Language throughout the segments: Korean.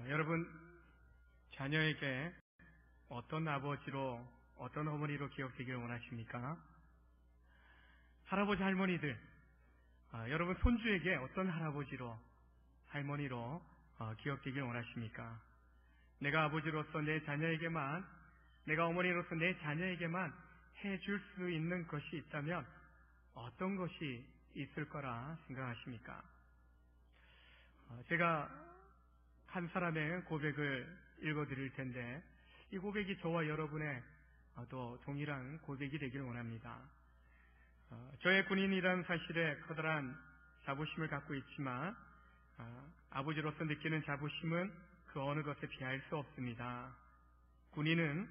여러분, 자녀에게 어떤 아버지로, 어떤 어머니로 기억되기를 원하십니까? 할아버지, 할머니들, 여러분 손주에게 어떤 할아버지로, 할머니로 기억되기를 원하십니까? 내가 아버지로서 내 자녀에게만, 내가 어머니로서 내 자녀에게만 해줄 수 있는 것이 있다면 어떤 것이 있을 거라 생각하십니까? 제가 한 사람의 고백을 읽어드릴 텐데, 이 고백이 저와 여러분의 또 동일한 고백이 되길 원합니다. 저의 군인이란 사실에 커다란 자부심을 갖고 있지만, 아버지로서 느끼는 자부심은 그 어느 것에 비할 수 없습니다. 군인은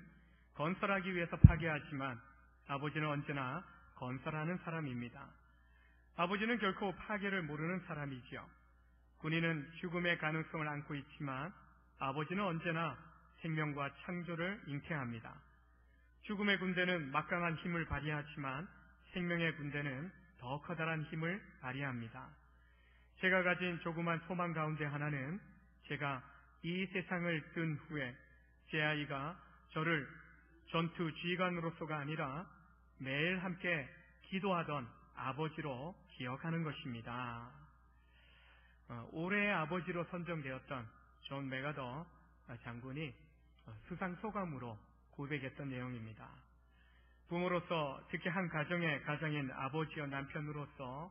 건설하기 위해서 파괴하지만 아버지는 언제나 건설하는 사람입니다. 아버지는 결코 파괴를 모르는 사람이지요. 군인은 죽음의 가능성을 안고 있지만 아버지는 언제나 생명과 창조를 잉태합니다. 죽음의 군대는 막강한 힘을 발휘하지만 생명의 군대는 더 커다란 힘을 발휘합니다. 제가 가진 조그만 소망 가운데 하나는, 제가 이 세상을 뜬 후에 제 아이가 저를 전투 지휘관으로서가 아니라 매일 함께 기도하던 아버지로 기억하는 것입니다. 올해의 아버지로 선정되었던 존 맥아더 장군이 수상 소감으로 고백했던 내용입니다. 부모로서, 특히 한 가정의 가장인 아버지와 남편으로서,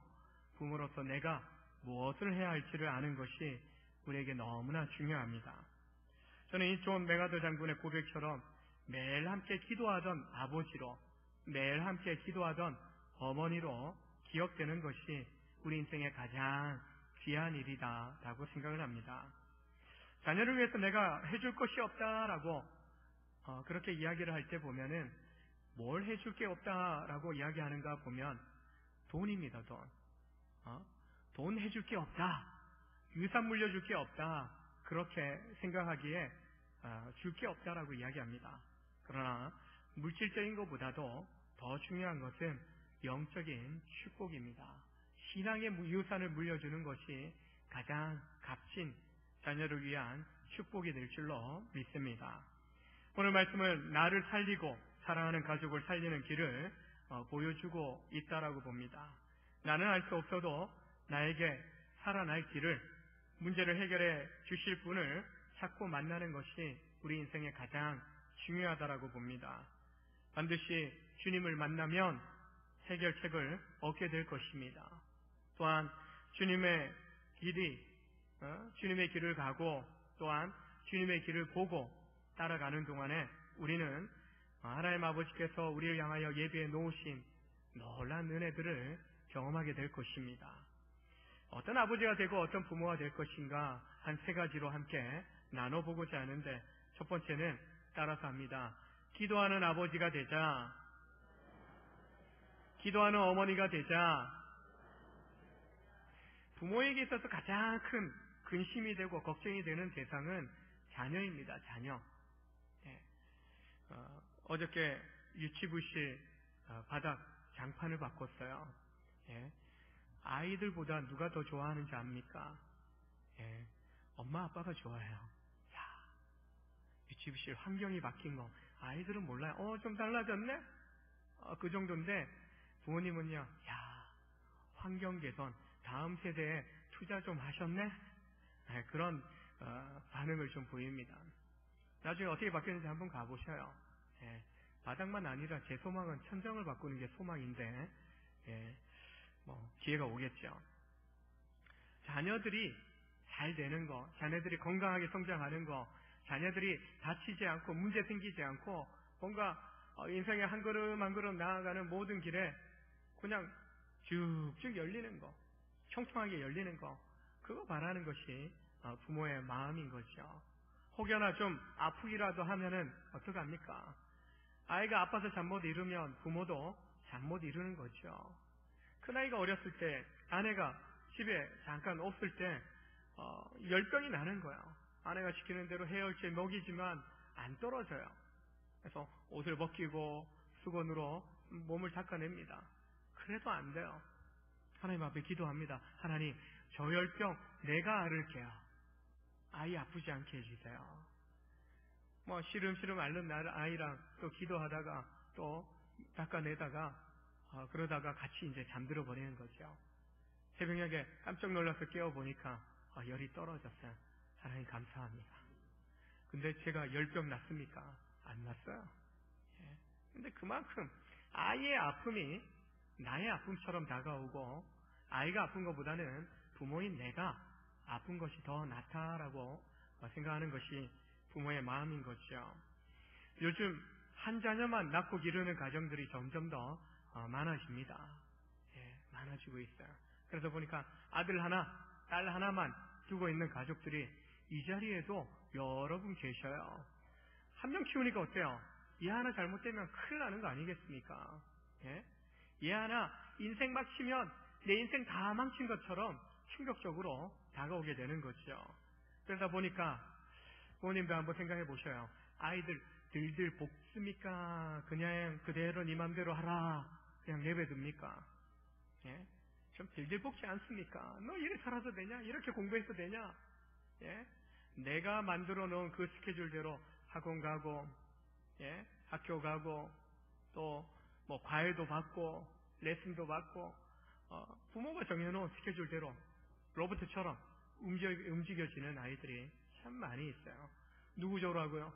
부모로서 내가 무엇을 해야 할지를 아는 것이 우리에게 너무나 중요합니다. 저는 이 존 맥아더 장군의 고백처럼 매일 함께 기도하던 아버지로, 매일 함께 기도하던 어머니로 기억되는 것이 우리 인생의 가장 귀한 일이다라고 생각을 합니다. 자녀를 위해서 내가 해줄 것이 없다라고 그렇게 이야기를 할 때 보면은, 뭘 해줄 게 없다라고 이야기하는가 보면 돈입니다. 돈 해줄 게 없다, 유산 물려줄 게 없다, 그렇게 생각하기에 줄 게 없다라고 이야기합니다. 그러나 물질적인 것보다도 더 중요한 것은 영적인 축복입니다. 신앙의 유산을 물려주는 것이 가장 값진 자녀를 위한 축복이 될 줄로 믿습니다. 오늘 말씀은 나를 살리고 사랑하는 가족을 살리는 길을 보여주고 있다라고 봅니다. 나는 알 수 없어도 나에게 살아날 길을, 문제를 해결해 주실 분을 찾고 만나는 것이 우리 인생의 가장 중요하다라고 봅니다. 반드시 주님을 만나면 해결책을 얻게 될 것입니다. 또한 주님의 길을 가고, 또한 주님의 길을 보고 따라가는 동안에 우리는 하나님 아버지께서 우리를 향하여 예비해 놓으신 놀라운 은혜들을 경험하게 될 것입니다. 어떤 아버지가 되고 어떤 부모가 될 것인가, 한 세 가지로 함께 나눠보고자 하는데, 첫 번째는 따라서 합니다. 기도하는 아버지가 되자, 기도하는 어머니가 되자. 부모에게 있어서 가장 큰 근심이 되고 걱정이 되는 대상은 자녀입니다. 자녀. 어저께 유치부실 바닥 장판을 바꿨어요. 아이들보다 누가 더 좋아하는지 압니까? 엄마 아빠가 좋아해요. 유치부실 환경이 바뀐 거 아이들은 몰라요. 좀 달라졌네? 그 정도인데 부모님은요, 환경 개선, 다음 세대에 투자 좀 하셨네? 그런 반응을 좀 보입니다. 나중에 어떻게 바뀌는지 한번 가보셔요. 바닥만 아니라 제 소망은 천장을 바꾸는 게 소망인데, 기회가 오겠죠. 자녀들이 잘 되는 거, 자녀들이 건강하게 성장하는 거, 자녀들이 다치지 않고 문제 생기지 않고 뭔가 인생의 한 걸음 한 걸음 나아가는 모든 길에 그냥 쭉쭉 열리는 거, 형통하게 열리는 거, 그거 바라는 것이 부모의 마음인 거죠. 혹여나 좀 아프기라도 하면은 어떡합니까? 아이가 아파서 잠 못 이루면 부모도 잠 못 이루는 거죠. 큰아이가 어렸을 때 아내가 집에 잠깐 없을 때 열병이 나는 거예요. 아내가 시키는 대로 해열제 먹이지만 안 떨어져요. 그래서 옷을 벗기고 수건으로 몸을 닦아냅니다. 그래도 안 돼요. 하나님 앞에 기도합니다. 하나님, 저 열병 내가 앓을게요. 아이 아프지 않게 해주세요. 시름시름 앓는 아이랑 또 기도하다가 또 닦아내다가 그러다가 같이 이제 잠들어 버리는 거죠. 새벽녘에 깜짝 놀라서 깨어보니까 열이 떨어졌어요. 하나님 감사합니다. 근데 제가 열병 났습니까? 안 났어요. 예. 근데 그만큼 아이의 아픔이 나의 아픔처럼 다가오고 아이가 아픈 것보다는 부모인 내가 아픈 것이 더 낫다라고 생각하는 것이 부모의 마음인 거죠. 요즘 한 자녀만 낳고 기르는 가정들이 점점 더 많아집니다. 예, 많아지고 있어요. 그러다 보니까 아들 하나, 딸 하나만 두고 있는 가족들이 이 자리에도 여러 분 계셔요. 한 명 키우니까 어때요? 얘 하나 잘못되면 큰일 나는 거 아니겠습니까? 예? 얘 하나 인생 망치면 내 인생 다 망친 것처럼 충격적으로 다가오게 되는 거죠. 그러다 보니까 부모님도 한번 생각해 보셔요. 아이들 들들 볶습니까? 그냥 그대로 네 맘대로 하라 그냥 내버려둡니까? 예? 좀 들들 볶지 않습니까? 너 이래 살아도 되냐? 이렇게 공부해도 되냐? 예? 내가 만들어 놓은 그 스케줄대로 학원 가고, 예? 학교 가고, 또 뭐 과외도 받고, 레슨도 받고, 부모가 정해놓은 스케줄대로 로봇처럼 움직여지는 아이들이 참 많이 있어요. 누구더라고요?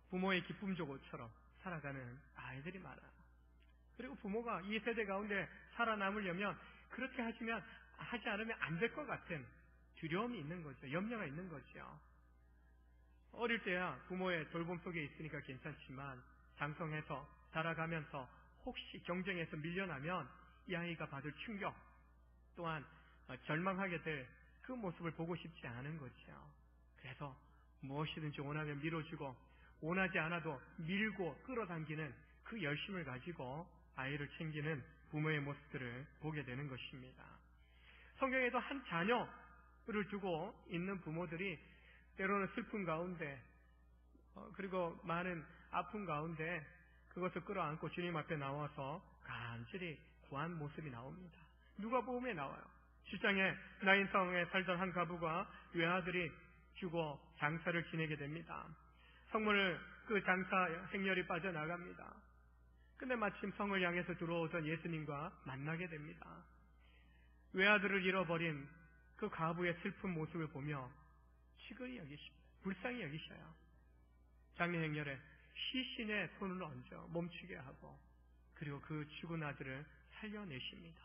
부모의 기쁨 조고처럼 살아가는 아이들이 많아요. 그리고 부모가 이 세대 가운데 살아남으려면 그렇게 하지 않으면 안 될 것 같은 두려움이 있는 거죠. 염려가 있는 거죠. 어릴 때야 부모의 돌봄 속에 있으니까 괜찮지만 장성해서 자라가면서 혹시 경쟁에서 밀려나면 이 아이가 받을 충격 또한 절망하게 될 그 모습을 보고 싶지 않은 거죠. 그래서 무엇이든지 원하면 밀어주고 원하지 않아도 밀고 끌어당기는 그 열심을 가지고 아이를 챙기는 부모의 모습들을 보게 되는 것입니다. 성경에도 한 자녀를 두고 있는 부모들이 때로는 슬픔 가운데 그리고 많은 아픔 가운데 그것을 끌어안고 주님 앞에 나와서 간절히 구한 모습이 나옵니다. 누가복음에 나와요. 7장에 나인성에 살던 한 가부가 외아들이 죽어 장사를 지내게 됩니다. 성문을 그 장사 행렬이 빠져나갑니다. 근데 마침 성을 향해서 들어오던 예수님과 만나게 됩니다. 외아들을 잃어버린 그 가부의 슬픈 모습을 보며 치근히 여기십니다. 불쌍히 여기셔요. 장례 행렬에 시신의 손을 얹어 멈추게 하고 그리고 그 죽은 아들을 살려내십니다.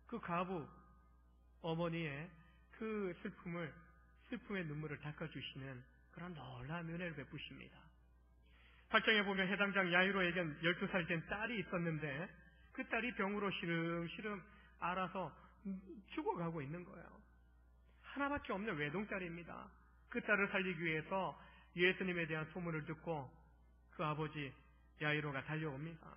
그 가부 어머니의 그 슬픔의 눈물을 닦아주시는 그런 놀라운 은혜를 베푸십니다. 8장에 보면 해당장 야이로에겐 12살 된 딸이 있었는데 그 딸이 병으로 시름시름 앓아서 죽어가고 있는 거예요. 하나밖에 없는 외동딸입니다. 그 딸을 살리기 위해서 예수님에 대한 소문을 듣고 그 아버지 야이로가 달려옵니다.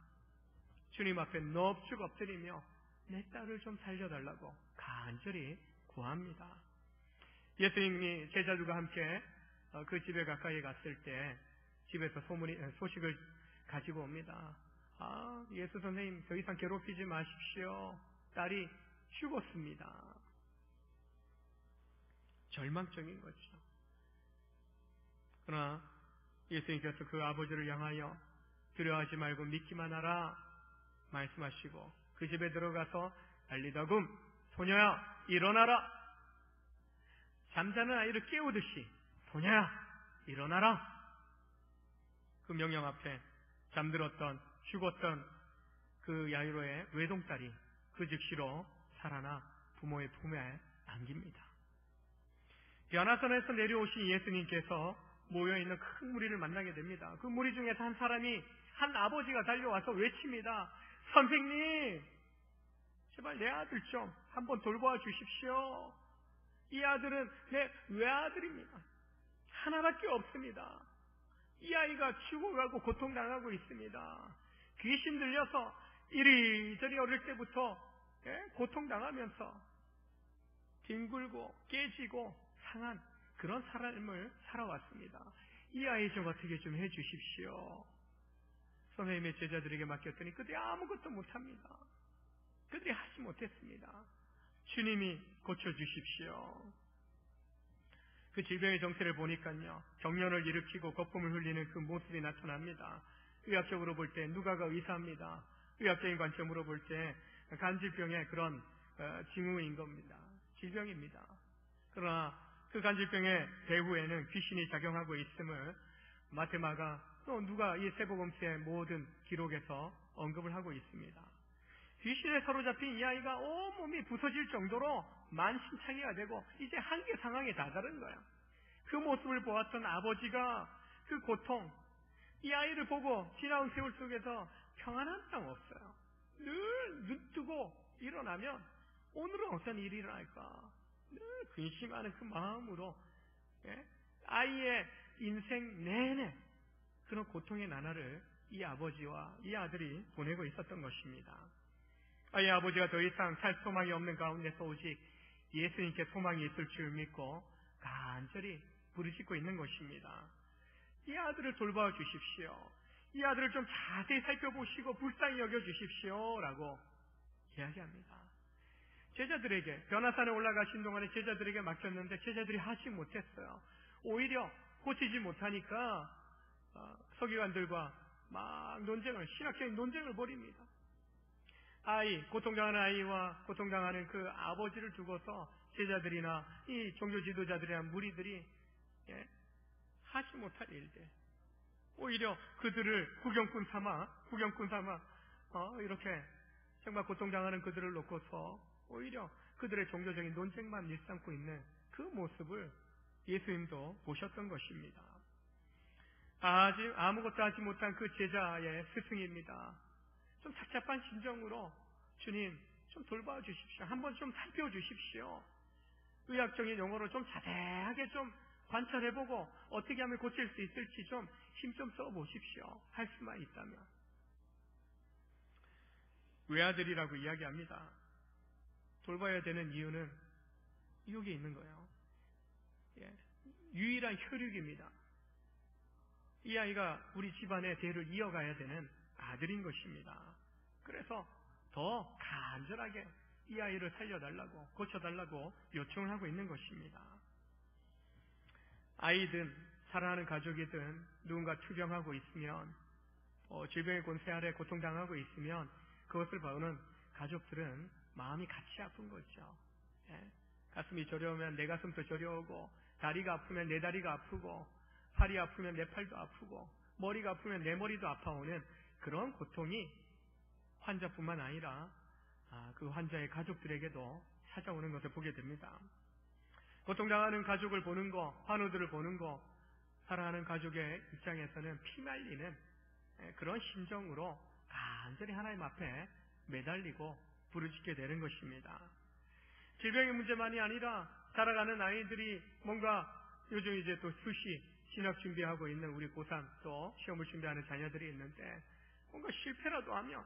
주님 앞에 넙죽 엎드리며 내 딸을 좀 살려달라고 간절히 구합니다. 예수님이 제자들과 함께 그 집에 가까이 갔을 때 집에서 소식을 가지고 옵니다. 예수 선생님 더 이상 괴롭히지 마십시오. 딸이 죽었습니다. 절망적인 거죠. 그러나 예수님께서 그 아버지를 향하여 두려워하지 말고 믿기만 하라 말씀하시고 그 집에 들어가서 알리다금 소녀야 일어나라. 잠자는 아이를 깨우듯이 소녀야 일어나라. 그 명령 앞에 잠들었던 죽었던 그 야이로의 외동딸이 그 즉시로 살아나 부모의 품에 안깁니다. 연하선에서 내려오신 예수님께서 모여있는 큰 무리를 만나게 됩니다. 그 무리 중에서 한 사람이 한 아버지가 달려와서 외칩니다. 선생님 제발 내 아들 좀 한번 돌보아 주십시오. 이 아들은 내 외아들입니다. 하나밖에 없습니다. 이 아이가 죽어가고 고통당하고 있습니다. 귀신 들려서 이리저리 어릴 때부터 고통당하면서 뒹굴고 깨지고 상한 그런 삶을 살아왔습니다. 이 아이 좀 어떻게 좀 해주십시오. 선생님의 제자들에게 맡겼더니 그들이 아무것도 못합니다. 그들이 하지 못했습니다. 주님이 고쳐주십시오. 그 질병의 정체를 보니까요, 경련을 일으키고 거품을 흘리는 그 모습이 나타납니다. 의학적으로 볼 때 누가가 의사입니다. 의학적인 관점으로 볼 때 간질병의 그런 징후인 겁니다. 질병입니다. 그러나 그 간질병의 배후에는 귀신이 작용하고 있음을 마테마가 또 누가 이 세복음서의 모든 기록에서 언급을 하고 있습니다. 귀신에 사로잡힌 이 아이가 온몸이 부서질 정도로 만신창이가 되고 이제 한계 상황에 다다른 거야. 그 모습을 보았던 아버지가 그 고통, 이 아이를 보고 지나온 세월 속에서 평안한 땅 없어요. 늘 눈뜨고 일어나면 오늘은 어떤 일이 일어날까 늘 근심하는 그 마음으로 아이의 인생 내내 그런 고통의 나날을 이 아버지와 이 아들이 보내고 있었던 것입니다. 이 아버지가 더 이상 살 소망이 없는 가운데서 오직 예수님께 소망이 있을 줄 믿고 간절히 부르짖고 있는 것입니다. 이 아들을 돌봐 주십시오. 이 아들을 좀 자세히 살펴보시고 불쌍히 여겨주십시오 라고 이야기합니다. 제자들에게 변화산에 올라가신 동안에 제자들에게 맡겼는데 제자들이 하지 못했어요. 오히려 고치지 못하니까 서기관들과 막 신학적인 논쟁을 벌입니다. 고통당하는 아이와 고통당하는 그 아버지를 두고서 제자들이나 이 종교 지도자들이나 무리들이 하지 못할 일들, 오히려 그들을 구경꾼 삼아 이렇게 정말 고통당하는 그들을 놓고서 오히려 그들의 종교적인 논쟁만 일삼고 있는 그 모습을 예수님도 보셨던 것입니다. 아직 아무것도 하지 못한 그 제자의 스승입니다. 좀 착잡한 심정으로 주님 좀 돌봐 주십시오. 한번 좀 살펴주십시오. 의학적인 용어로 좀 자세하게 좀 관찰해보고 어떻게 하면 고칠 수 있을지 좀 힘 좀 써보십시오. 할 수만 있다면. 외아들이라고 이야기합니다. 돌봐야 되는 이유는 여기 있는 거예요. 유일한 혈육입니다. 이 아이가 우리 집안의 대를 이어가야 되는 아들인 것입니다. 그래서 더 간절하게 이 아이를 살려달라고 고쳐달라고 요청을 하고 있는 것입니다. 아이든 사랑하는 가족이든 누군가 투병하고 있으면 질병의 권세 아래 고통당하고 있으면 그것을 보는 가족들은 마음이 같이 아픈 거죠. 가슴이 저려오면 내 가슴도 저려오고 다리가 아프면 내 다리가 아프고 팔이 아프면 내 팔도 아프고 머리가 아프면 내 머리도 아파오는 그런 고통이 환자뿐만 아니라 그 환자의 가족들에게도 찾아오는 것을 보게 됩니다. 고통당하는 가족을 보는 거, 환우들을 보는 거, 사랑하는 가족의 입장에서는 피말리는 그런 심정으로 간절히 하나님 앞에 매달리고 부르짖게 되는 것입니다. 질병의 문제만이 아니라 자라가는 아이들이 뭔가 요즘 이제 또 수시 진학 준비하고 있는 우리 고3 또 시험을 준비하는 자녀들이 있는데 뭔가 실패라도 하면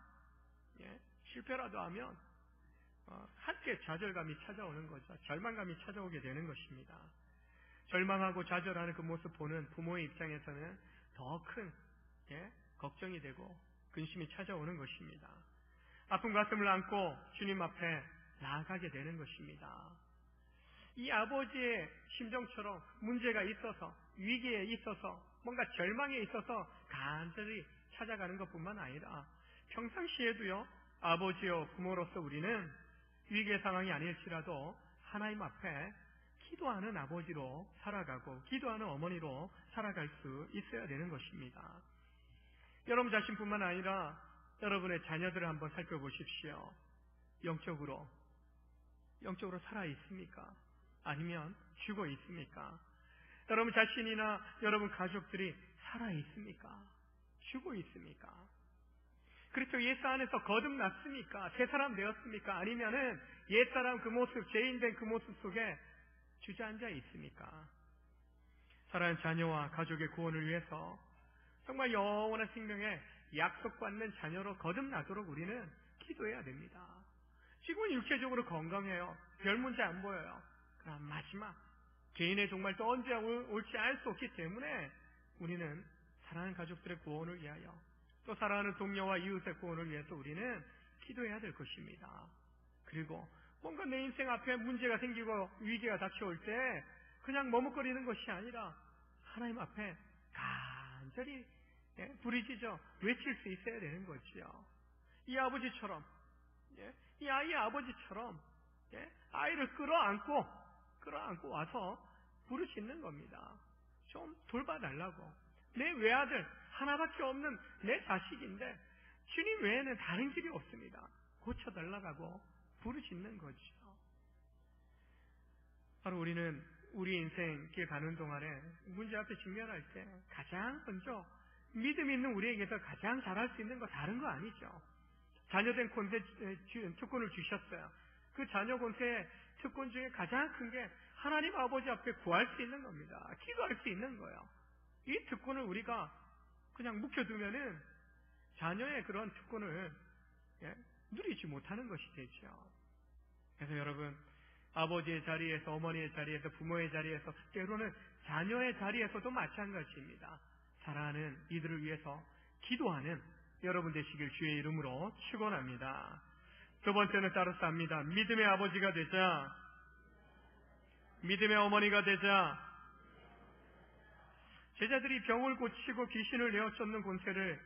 함께 좌절감이 찾아오는 거죠. 절망감이 찾아오게 되는 것입니다. 절망하고 좌절하는 그 모습 보는 부모의 입장에서는 더 큰 걱정이 되고 근심이 찾아오는 것입니다. 아픈 가슴을 안고 주님 앞에 나아가게 되는 것입니다. 이 아버지의 심정처럼 문제가 있어서 위기에 있어서 뭔가 절망에 있어서 간절히 찾아가는 것뿐만 아니라 평상시에도요, 아버지요 부모로서 우리는 위기의 상황이 아닐지라도 하나님 앞에 기도하는 아버지로 살아가고 기도하는 어머니로 살아갈 수 있어야 되는 것입니다. 여러분 자신뿐만 아니라 여러분의 자녀들을 한번 살펴보십시오. 영적으로 살아 있습니까? 아니면 죽어 있습니까? 여러분 자신이나 여러분 가족들이 살아 있습니까? 죽어 있습니까? 그리스도 예수 안에서 거듭났습니까? 새 사람 되었습니까? 아니면은 옛사람 그 모습, 죄인된 그 모습 속에 주저앉아 있습니까? 사랑하는 자녀와 가족의 구원을 위해서 정말 영원한 생명에 약속받는 자녀로 거듭나도록 우리는 기도해야 됩니다. 지금은 육체적으로 건강해요. 별 문제 안 보여요. 그럼 마지막 개인의 정말 또 언제 올지 알 수 없기 때문에 우리는 사랑하는 가족들의 구원을 위하여 또 사랑하는 동료와 이웃의 구원을 위해서 우리는 기도해야 될 것입니다. 그리고 뭔가 내 인생 앞에 문제가 생기고 위기가 닥쳐올 때 그냥 머뭇거리는 것이 아니라 하나님 앞에 간절히 부르짖어 외칠 수 있어야 되는 거지요. 이 아버지처럼, 이 아이의 아버지처럼 아이를 끌어안고 와서 부르짖는 겁니다. 좀 돌봐달라고. 내 외아들 하나밖에 없는 내 자식인데 주님 외에는 다른 길이 없습니다. 고쳐달라고 부르짖는 거죠. 바로 우리는 우리 인생 길 가는 동안에 문제 앞에 직면할 때 가장 먼저 믿음 있는 우리에게서 가장 잘할 수 있는 거 다른 거 아니죠. 자녀된 권세 특권을 주셨어요. 그 자녀 권세의 특권 중에 가장 큰 게 하나님 아버지 앞에 구할 수 있는 겁니다. 기도할 수 있는 거예요. 이 특권을 우리가 그냥 묵혀두면은 자녀의 그런 특권을 누리지 못하는 것이 되죠. 그래서 여러분, 아버지의 자리에서, 어머니의 자리에서, 부모의 자리에서, 때로는 자녀의 자리에서도 마찬가지입니다. 사랑하는 이들을 위해서 기도하는 여러분 되시길 주의 이름으로 축원합니다. 두 번째는 따라서 합니다. 믿음의 아버지가 되자, 믿음의 어머니가 되자. 제자들이 병을 고치고 귀신을 내어 쫓는 권세를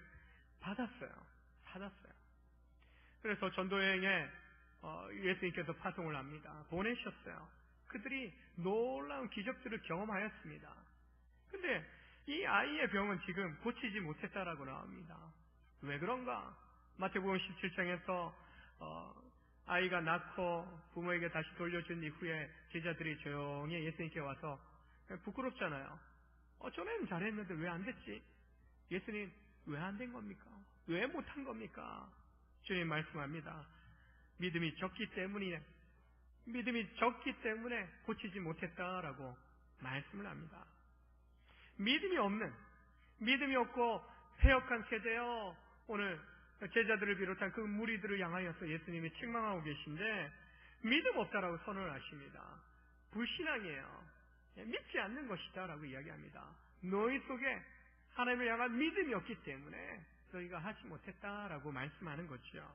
받았어요. 그래서 전도여행에 예수님께서 파송을 합니다. 보내셨어요. 그들이 놀라운 기적들을 경험하였습니다. 근데 이 아이의 병은 지금 고치지 못했다라고 나옵니다. 왜 그런가? 마태복음 17장에서 아이가 낳고 부모에게 다시 돌려준 이후에 제자들이 조용히 예수님께 와서 부끄럽잖아요. 전에는 잘했는데 왜 안 됐지? 예수님, 왜 안 된 겁니까? 왜 못한 겁니까? 주님 말씀합니다. 믿음이 적기 때문에 고치지 못했다라고 말씀을 합니다. 믿음이 없고 패역한 세대여, 오늘 제자들을 비롯한 그 무리들을 향하여서 예수님이 책망하고 계신데 믿음 없다라고 선언을 하십니다. 불신앙이에요. 믿지 않는 것이다 라고 이야기합니다. 너희 속에 하나님을 향한 믿음이 없기 때문에 너희가 하지 못했다라고 말씀하는 거죠.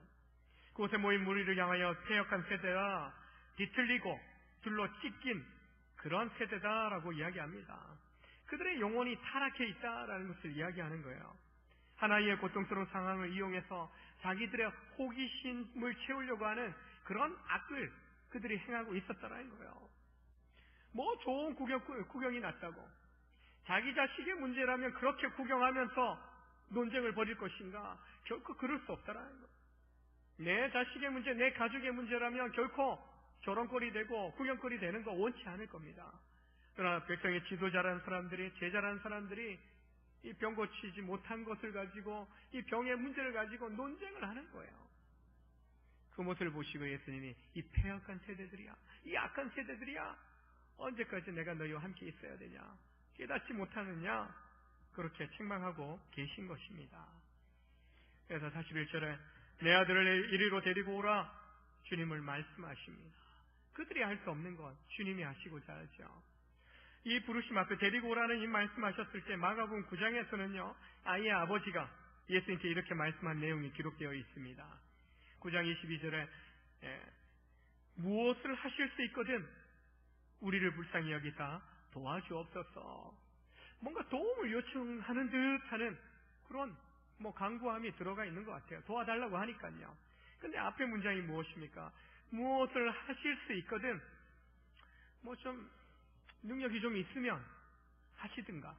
그곳에 모인 무리를 향하여 패역한 세대라, 뒤틀리고 둘러 찢긴 그런 세대다라고 이야기합니다. 그들의 영혼이 타락해 있다라는 것을 이야기하는 거예요. 하나의 고통스러운 상황을 이용해서 자기들의 호기심을 채우려고 하는 그런 악을 그들이 행하고 있었다라는 거예요. 뭐 좋은 구경이 났다고, 자기 자식의 문제라면 그렇게 구경하면서 논쟁을 벌일 것인가? 결코 그럴 수 없다라는 거예요. 내 자식의 문제, 내 가족의 문제라면 결코 조롱거리 되고 구경거리 되는 거 원치 않을 겁니다. 그러나 백성의 지도자라는 사람들이, 제자라는 사람들이 이 병 고치지 못한 것을 가지고, 이 병의 문제를 가지고 논쟁을 하는 거예요. 그 모습을 보시고 예수님이 이 패역한 세대들이야, 이 악한 세대들이야, 언제까지 내가 너희와 함께 있어야 되냐, 깨닫지 못하느냐, 그렇게 책망하고 계신 것입니다. 그래서 41절에 내 아들을 이리로 데리고 오라, 주님을 말씀하십니다. 그들이 할 수 없는 것 주님이 하시고자 하죠. 이 부르심 앞에 데리고 오라는 이 말씀하셨을 때 마가복음 9장에서는요, 아이의 아버지가 예수님께 이렇게 말씀한 내용이 기록되어 있습니다. 9장 22절에 무엇을 하실 수 있거든 우리를 불쌍히 여기사 도와주옵소서. 뭔가 도움을 요청하는 듯하는 그런 간구함이 들어가 있는 것 같아요. 도와달라고 하니까요. 근데 앞에 문장이 무엇입니까? 무엇을 하실 수 있거든, 좀 능력이 좀 있으면 하시든가,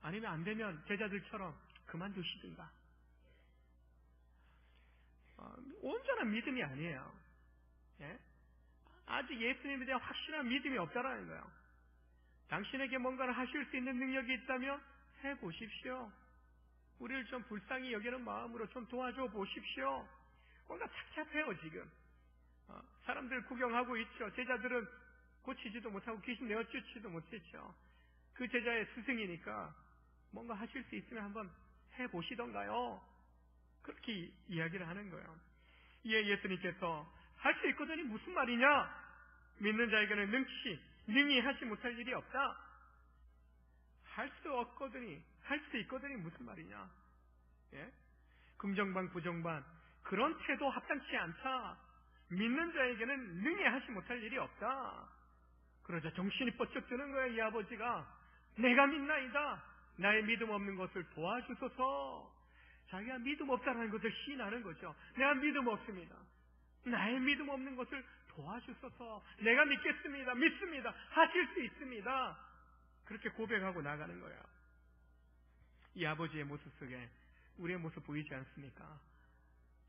아니면 안 되면 제자들처럼 그만두시든가. 온전한 믿음이 아니에요. 아직 예수님에 대한 확실한 믿음이 없다라는 거예요. 당신에게 뭔가를 하실 수 있는 능력이 있다면 해보십시오. 우리를 좀 불쌍히 여기는 마음으로 좀 도와줘 보십시오. 뭔가 착잡해요 지금. 사람들 구경하고 있죠. 제자들은 고치지도 못하고 귀신 내어 쫓지도 못했죠. 그 제자의 스승이니까 뭔가 하실 수 있으면 한번 해보시던가요. 그렇게 이야기를 하는 거예요. 이에 예수님께서 할 수 있거든이 무슨 말이냐? 믿는 자에게는 능히 하지 못할 일이 없다. 할 수 있거든이 무슨 말이냐? 긍정반 부정반 그런 태도 합당치 않다. 믿는 자에게는 능히 하지 못할 일이 없다. 그러자 정신이 번쩍 드는 거야. 이 아버지가 내가 믿나이다. 나의 믿음 없는 것을 도와주소서. 자기가 믿음 없다는 것을 시인하는 거죠. 내가 믿음 없습니다. 나의 믿음 없는 것을 도와주소서. 내가 믿겠습니다. 믿습니다. 하실 수 있습니다. 그렇게 고백하고 나가는 거예요. 이 아버지의 모습 속에 우리의 모습 보이지 않습니까?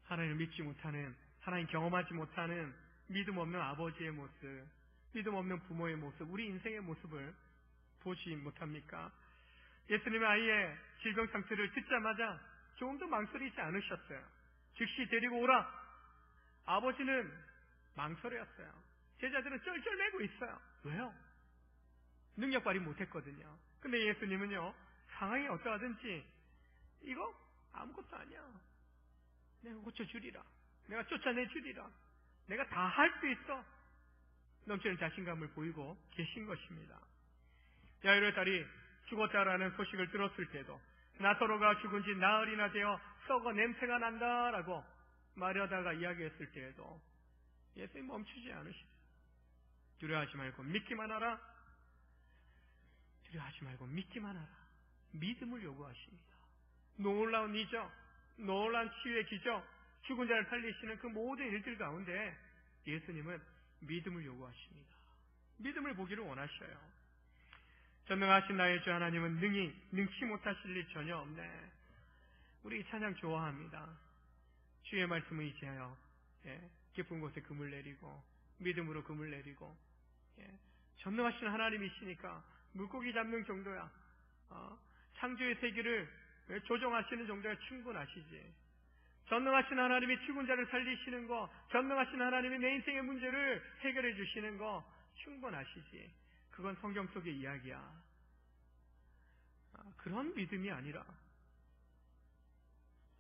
하나님을 믿지 못하는, 하나님 경험하지 못하는 믿음 없는 아버지의 모습, 믿음 없는 부모의 모습, 우리 인생의 모습을 보지 못합니까? 예수님의 아이의 질병 상태를 듣자마자 조금도 망설이지 않으셨어요. 즉시 데리고 오라. 아버지는 망설였어요. 제자들은 쩔쩔매고 있어요. 왜요? 능력 발휘 못했거든요. 근데 예수님은요, 상황이 어떠하든지 이거 아무것도 아니야. 내가 고쳐주리라. 내가 쫓아내주리라. 내가 다 할 수 있어. 넘치는 자신감을 보이고 계신 것입니다. 야이로의 딸이 죽었다라는 소식을 들었을 때도 나사로가 죽은 지 나흘이나 되어 썩어 냄새가 난다라고 마리아다가 이야기했을 때에도 예수님 멈추지 않으시죠. 두려워하지 말고 믿기만 하라. 두려워하지 말고 믿기만 하라. 믿음을 요구하십니다. 놀라운 이적, 놀라운 치유의 기적, 죽은 자를 살리시는 그 모든 일들 가운데 예수님은 믿음을 요구하십니다. 믿음을 보기를 원하셔요. 전능하신 나의 주 하나님은 능치 못하실 일 전혀 없네. 우리 이 찬양 좋아합니다. 주의 말씀을 의지하여 깊은 곳에 금을 내리고 믿음으로 금을 내리고 전능하신 하나님이시니까 물고기 잡는 정도야. 창조의 세계를 조종하시는 정도야 충분하시지. 전능하신 하나님이 죽은 자를 살리시는 거, 전능하신 하나님이 내 인생의 문제를 해결해 주시는 거 충분하시지. 그건 성경 속의 이야기야. 그런 믿음이 아니라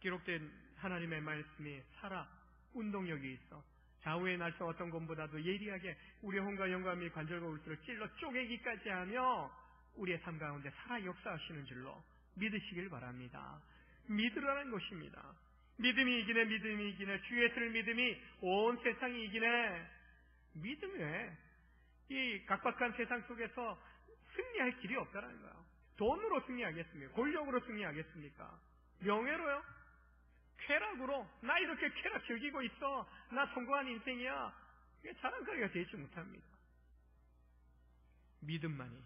기록된 하나님의 말씀이 살아 운동력이 있어 좌우의 날선 어떤 것보다도 예리하게 우리의 혼과 영감이 관절과 울수를 찔러 쪼개기까지 하며 우리의 삶 가운데 살아 역사하시는 줄로 믿으시길 바랍니다. 믿으라는 것입니다. 믿음이 이기네, 믿음이 이기네, 주 예수를 믿음이 온 세상이 이기네. 믿음에 이 각박한 세상 속에서 승리할 길이 없다는 거예요. 돈으로 승리하겠습니까? 권력으로 승리하겠습니까? 명예로요? 쾌락으로? 나 이렇게 쾌락 즐기고 있어. 나 성공한 인생이야. 이게 자랑거리가 되지 못합니다. 믿음만이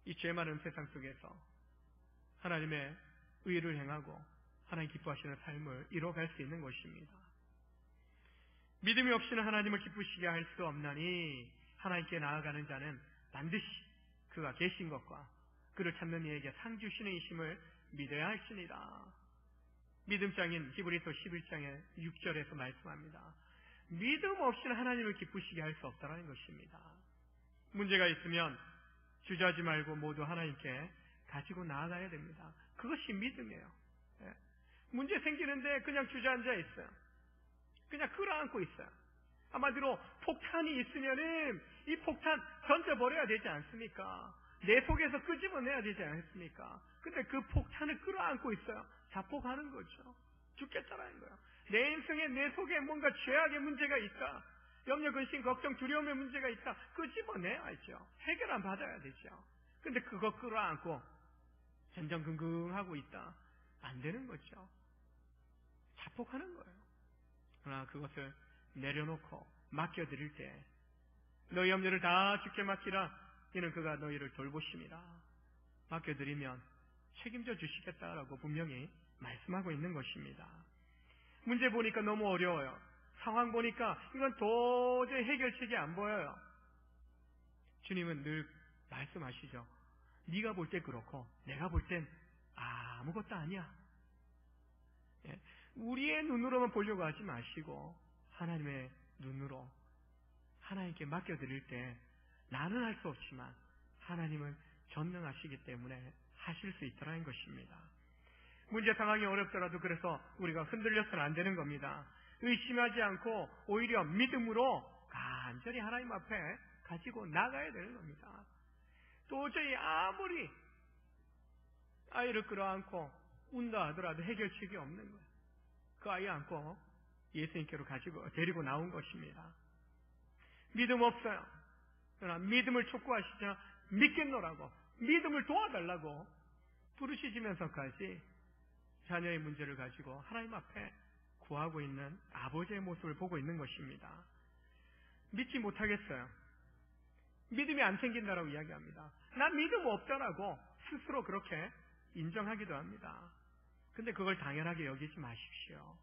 이 죄 많은 세상 속에서 하나님의 의를 행하고 하나님 기뻐하시는 삶을 이뤄갈 수 있는 것입니다. 믿음이 없이는 하나님을 기쁘시게 할 수 없나니 하나님께 나아가는 자는 반드시 그가 계신 것과 그를 찾는 이에게 상 주시는 이심을 믿어야 할지니라. 믿음장인 히브리서 11장의 6절에서 말씀합니다. 믿음 없이는 하나님을 기쁘시게 할 수 없다는 것입니다. 문제가 있으면 주저하지 말고 모두 하나님께 가지고 나아가야 됩니다. 그것이 믿음이에요. 문제 생기는데 그냥 주저앉아 있어요. 그냥 끌어안고 있어요. 한마디로 폭탄이 있으면은 이 폭탄 던져버려야 되지 않습니까? 내 속에서 끄집어내야 되지 않습니까? 근데 그 폭탄을 끌어안고 있어요. 자폭하는 거죠. 죽겠다라는 거예요. 내 인생에 내 속에 뭔가 죄악의 문제가 있다. 염려, 근심, 걱정, 두려움의 문제가 있다. 끄집어내야죠. 해결 안 받아야 되죠. 근데 그거 끌어안고 전전긍긍하고 있다. 안 되는 거죠. 자폭하는 거예요. 그러나 그것을 내려놓고 맡겨드릴 때 너희 염려를 다 주께 맡기라. 이는 그가 너희를 돌보심이라. 맡겨드리면 책임져 주시겠다라고 분명히 말씀하고 있는 것입니다. 문제 보니까 너무 어려워요. 상황 보니까 이건 도저히 해결책이 안 보여요. 주님은 늘 말씀하시죠. 네가 볼 때 그렇고 내가 볼 땐 아무것도 아니야. 우리의 눈으로만 보려고 하지 마시고 하나님의 눈으로 하나님께 맡겨드릴 때 나는 할 수 없지만 하나님은 전능하시기 때문에 하실 수 있다는 것입니다. 문제 상황이 어렵더라도 그래서 우리가 흔들려서는 안 되는 겁니다. 의심하지 않고 오히려 믿음으로 간절히 하나님 앞에 가지고 나가야 되는 겁니다. 도저히 아무리 아이를 끌어안고 운다 하더라도 해결책이 없는 거예요. 그 아이 안고 예수님께로 데리고 나온 것입니다. 믿음 없어요. 그러나 믿음을 촉구하시자 믿겠노라고, 믿음을 도와달라고 부르시면서까지 자녀의 문제를 가지고 하나님 앞에 구하고 있는 아버지의 모습을 보고 있는 것입니다. 믿지 못하겠어요. 믿음이 안 생긴다라고 이야기합니다. 나 믿음 없다라고 스스로 그렇게 인정하기도 합니다. 근데 그걸 당연하게 여기지 마십시오.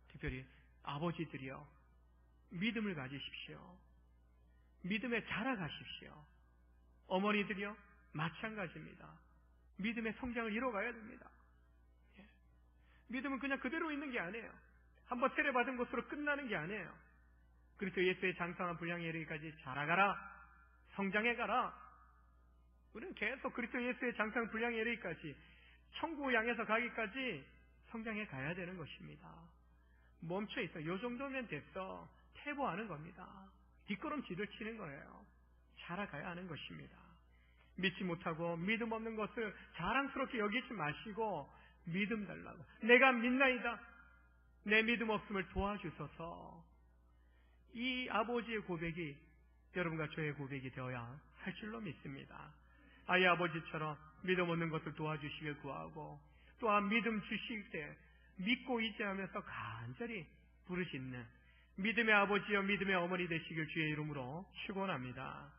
특별히 아버지들이요, 믿음을 가지십시오. 믿음에 자라가십시오. 어머니들이요, 마찬가지입니다. 믿음의 성장을 이뤄가야 됩니다. 믿음은 그냥 그대로 있는 게 아니에요. 한번 세례받은 것으로 끝나는 게 아니에요. 그리스도 예수의 장성한 분량에 이르기까지 자라가라, 성장해가라. 우리는 계속 그리스도 예수의 장성한 분량에 이르기까지, 천국 향해서 가기까지 성장해 가야 되는 것입니다. 멈춰 있어. 요 정도면 됐어. 퇴보하는 겁니다. 뒷걸음질을 치는 거예요. 자라가야 하는 것입니다. 믿지 못하고 믿음 없는 것을 자랑스럽게 여기지 마시고 믿음 달라고. 내가 믿나이다. 내 믿음 없음을 도와주소서. 이 아버지의 고백이 여러분과 저의 고백이 되어야 할 줄로 믿습니다. 아이 아버지처럼 믿음 없는 것을 도와주시길 구하고, 또한 믿음 주실 때 믿고 의지하면서 간절히 부르시는 믿음의 아버지여 믿음의 어머니 되시길 주의 이름으로 축원합니다.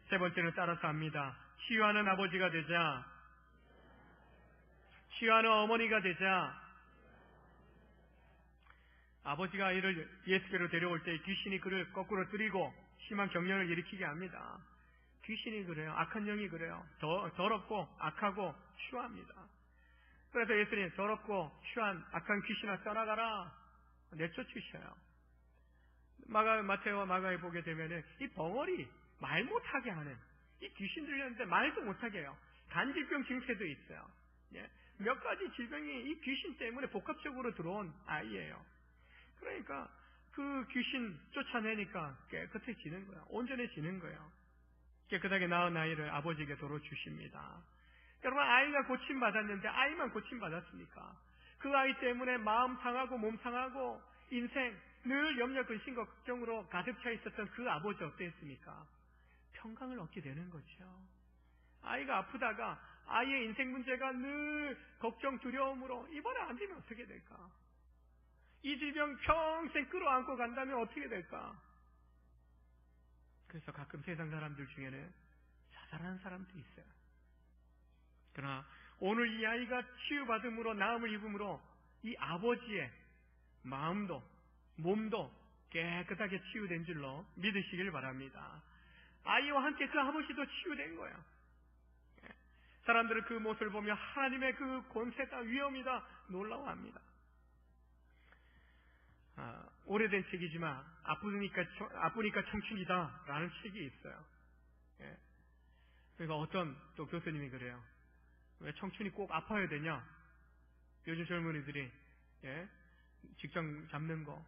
세 번째는 따라서 합니다. 치유하는 아버지가 되자, 치유하는 어머니가 되자. 아버지가 아이를 예수께로 데려올 때 귀신이 그를 거꾸로 뜨리고 심한 경련을 일으키게 합니다. 귀신이 그래요. 악한 영이 그래요. 더럽고 악하고 추합니다. 그래서 예수님, 더럽고 추한 악한 귀신아 떠나가라 내쫓으셔요. 마태와 마가에 보게 되면은 이 벙어리, 말 못하게 하는, 이 귀신 들렸는데 말도 못하게 해요. 간질병 증세도 있어요. 몇 가지 질병이 이 귀신 때문에 복합적으로 들어온 아이예요. 그러니까 그 귀신 쫓아내니까 깨끗해지는 거야. 온전해지는 거예요. 깨끗하게 낳은 아이를 아버지에게 도로 주십니다. 여러분, 아이가 고침받았는데 아이만 고침받았습니까? 그 아이 때문에 마음 상하고 몸 상하고 인생 늘 염려, 근심, 걱정으로 가득 차 있었던 그 아버지 어땠습니까? 평강을 얻게 되는 거죠. 아이가 아프다가 아이의 인생 문제가 늘 걱정, 두려움으로 이번에 안 되면 어떻게 될까? 이 질병 평생 끌어안고 간다면 어떻게 될까? 그래서 가끔 세상 사람들 중에는 자살하는 사람도 있어요. 그러나 오늘 이 아이가 치유받음으로, 나음을 입음으로 이 아버지의 마음도 몸도 깨끗하게 치유된 줄로 믿으시길 바랍니다. 아이와 함께 그 아버지도 치유된 거예요. 사람들은 그 모습을 보며 하나님의 그 권세다, 위엄이다 놀라워합니다. 오래된 책이지만 아프니까 청춘이다 라는 책이 있어요. 그러니까 어떤 또 교수님이 그래요. 왜 청춘이 꼭 아파야 되냐? 요즘 젊은이들이 직장 잡는 거,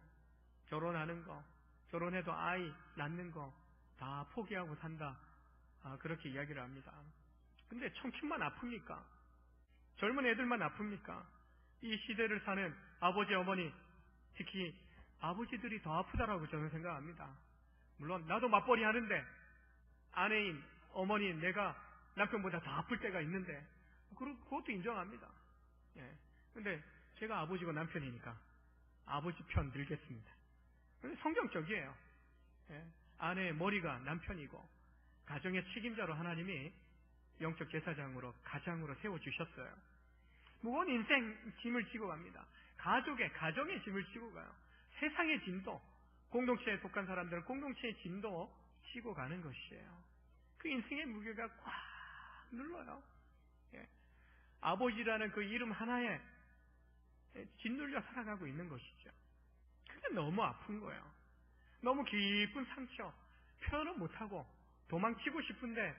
결혼하는 거, 결혼해도 아이 낳는 거 다 포기하고 산다, 그렇게 이야기를 합니다. 근데 청춘만 아픕니까? 젊은 애들만 아픕니까? 이 시대를 사는 아버지, 어머니, 특히 아버지들이 더 아프다라고 저는 생각합니다. 물론 나도 맞벌이 하는데 아내인, 어머니인 내가 남편보다 더 아플 때가 있는데 그것도 인정합니다. 근데 제가 아버지고 남편이니까 아버지 편 들겠습니다. 성경적이에요. 아내의 머리가 남편이고 가정의 책임자로 하나님이 영적 제사장으로, 가장으로 세워주셨어요. 무거운 인생 짐을 지고 갑니다. 가정의 짐을 지고 가요. 세상의 짐도, 공동체에 속한 사람들은 공동체의 짐도 지고 가는 것이에요. 그 인생의 무게가 꽉 눌러요. 아버지라는 그 이름 하나에 짓눌려 살아가고 있는 것이죠. 그게 너무 아픈 거예요. 너무 깊은 상처, 표현은 못하고 도망치고 싶은데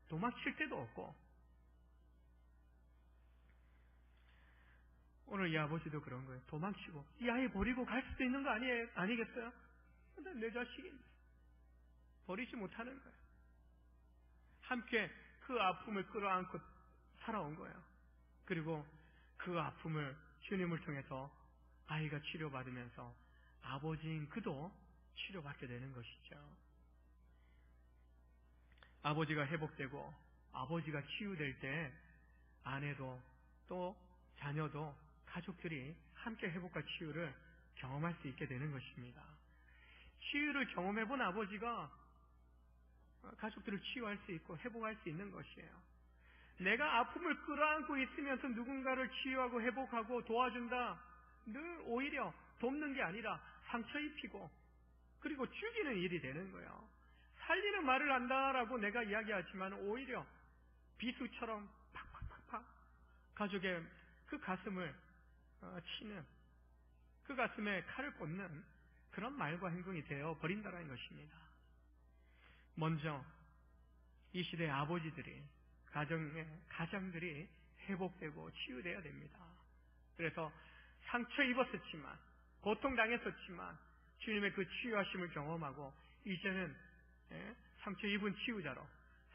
도망칠 데도 없고. 오늘 이 아버지도 그런 거예요. 도망치고 이 아이 버리고 갈 수도 있는 거 아니겠어요? 근데 내 자식인데 버리지 못하는 거예요. 함께 그 아픔을 끌어안고 살아온 거예요. 그리고 그 아픔을 주님을 통해서 아이가 치료받으면서 아버지인 그도 치료받게 되는 것이죠. 아버지가 회복되고 아버지가 치유될 때 아내도 또 자녀도 가족들이 함께 회복과 치유를 경험할 수 있게 되는 것입니다. 치유를 경험해본 아버지가 가족들을 치유할 수 있고 회복할 수 있는 것이에요. 내가 아픔을 끌어안고 있으면서 누군가를 치유하고 회복하고 도와준다. 늘 오히려 돕는 게 아니라 상처 입히고 그리고 죽이는 일이 되는 거예요. 살리는 말을 한다라고 내가 이야기하지만 오히려 비수처럼 팍팍팍팍 가족의 그 가슴을 치는, 그 가슴에 칼을 꽂는 그런 말과 행동이 되어 버린다는 것입니다. 먼저 이 시대의 아버지들이, 가정들이 회복되고 치유되어야 됩니다. 그래서 상처 입었었지만, 고통당했었지만 주님의 그 치유하심을 경험하고 이제는 상처 입은 치유자로,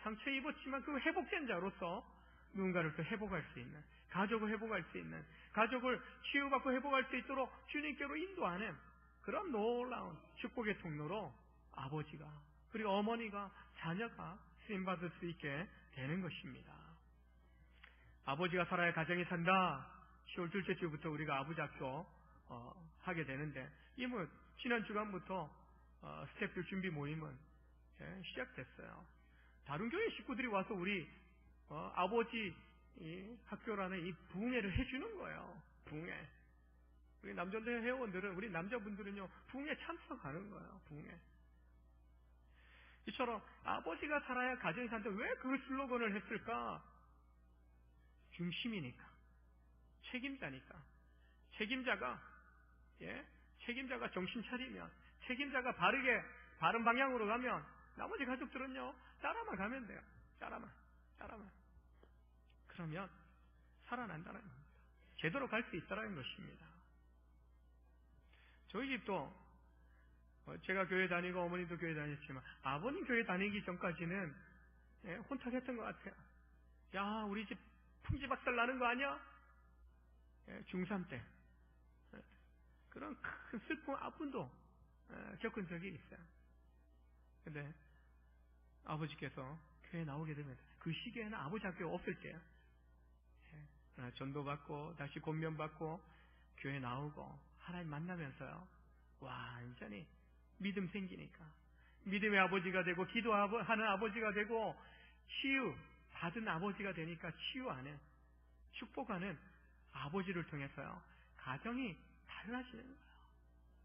상처 입었지만 그 회복된 자로서 누군가를 또 회복할 수 있는, 가족을 회복할 수 있는, 가족을 치유받고 회복할 수 있도록 주님께로 인도하는 그런 놀라운 축복의 통로로 아버지가, 그리고 어머니가, 자녀가 쓰임받을 수 있게 되는 것입니다. 아버지가 살아야 가정이 산다. 10월 둘째 주부터 우리가 아버지 학교 하게 되는데, 이미 지난 주간부터 스태프들 준비 모임은 시작됐어요. 다른 교회 식구들이 와서 우리 아버지 학교라는 이 부흥회를 해주는 거예요. 부흥회. 우리 남전대 회원들은, 우리 남자분들은요, 부흥회 참석하는 거예요. 부흥회. 이처럼 아버지가 살아야 가정이 산다. 왜 그 슬로건을 했을까? 중심이니까, 책임자니까. 책임자가 정신 차리면, 책임자가 바른 방향으로 가면 나머지 가족들은요 따라만 가면 돼요. 따라만. 그러면 살아난다는 겁니다. 제대로 갈 수 있다는 것입니다. 저희 집도 제가 교회 다니고 어머니도 교회 다녔지만 아버님 교회 다니기 전까지는 혼탁했던 것 같아요. 야, 우리 집 풍지박살 나는 거 아니야? 중3 때 그런 큰 슬픔, 아픔도 겪은 적이 있어요. 근데 아버지께서 교회에 나오게 되면 그 시기에는 아버지 학교가 없을 때요. 전도받고 다시 권면받고 교회 나오고 하나님 만나면서요, 와, 완전히 믿음 생기니까 믿음의 아버지가 되고 기도하는 아버지가 되고 치유 받은 아버지가 되니까 치유하는, 축복하는 아버지를 통해서요 가정이 달라지는 거예요.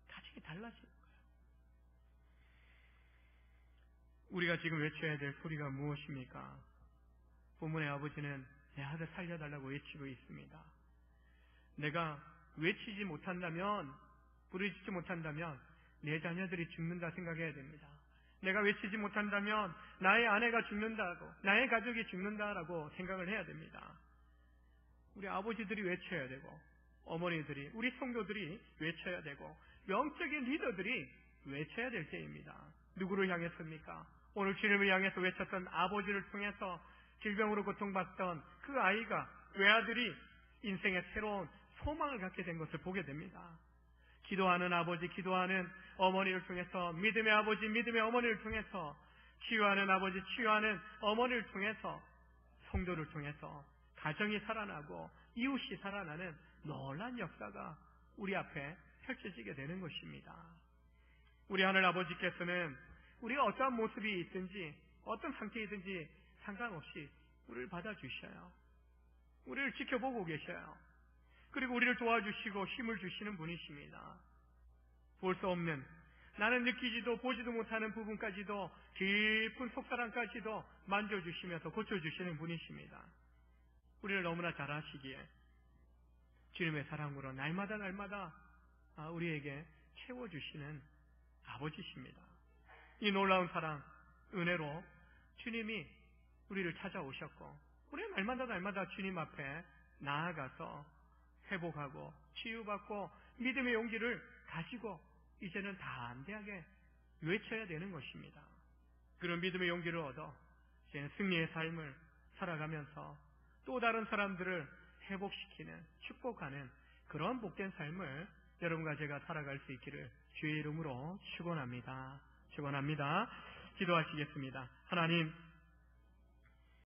가정이 달라지는 거예요. 우리가 지금 외쳐야 될 소리가 무엇입니까? 본문의 아버지는 내 아들 살려달라고 외치고 있습니다. 내가 외치지 못한다면, 부르짖지 못한다면 내 자녀들이 죽는다 생각해야 됩니다. 내가 외치지 못한다면 나의 아내가 죽는다고, 나의 가족이 죽는다라고 생각을 해야 됩니다. 우리 아버지들이 외쳐야 되고, 어머니들이, 우리 성도들이 외쳐야 되고, 영적인 리더들이 외쳐야 될 때입니다. 누구를 향했습니까? 오늘 주님을 향해서 외쳤던 아버지를 통해서 질병으로 고통받던 그 아이가, 외아들이 인생의 새로운 소망을 갖게 된 것을 보게 됩니다. 기도하는 아버지, 기도하는 어머니를 통해서, 믿음의 아버지, 믿음의 어머니를 통해서, 치유하는 아버지, 치유하는 어머니를 통해서, 성도를 통해서 가정이 살아나고 이웃이 살아나는 놀라운 역사가 우리 앞에 펼쳐지게 되는 것입니다. 우리 하늘 아버지께서는 우리가 어떠한 모습이 있든지 어떤 상태이든지 상관없이 우리를 받아주셔요. 우리를 지켜보고 계셔요. 그리고 우리를 도와주시고 힘을 주시는 분이십니다. 볼 수 없는, 나는 느끼지도 보지도 못하는 부분까지도, 깊은 속사람까지도 만져주시면서 고쳐주시는 분이십니다. 우리를 너무나 잘 아시기에 주님의 사랑으로 날마다 우리에게 채워주시는 아버지십니다. 이 놀라운 사랑, 은혜로 주님이 우리를 찾아오셨고, 우리 날마다 주님 앞에 나아가서 회복하고 치유받고 믿음의 용기를 가지고 이제는 담대하게 외쳐야 되는 것입니다. 그런 믿음의 용기를 얻어 이제는 승리의 삶을 살아가면서 또 다른 사람들을 회복시키는, 축복하는 그런 복된 삶을 여러분과 제가 살아갈 수 있기를 주의 이름으로 축원합니다. 기도하시겠습니다. 하나님,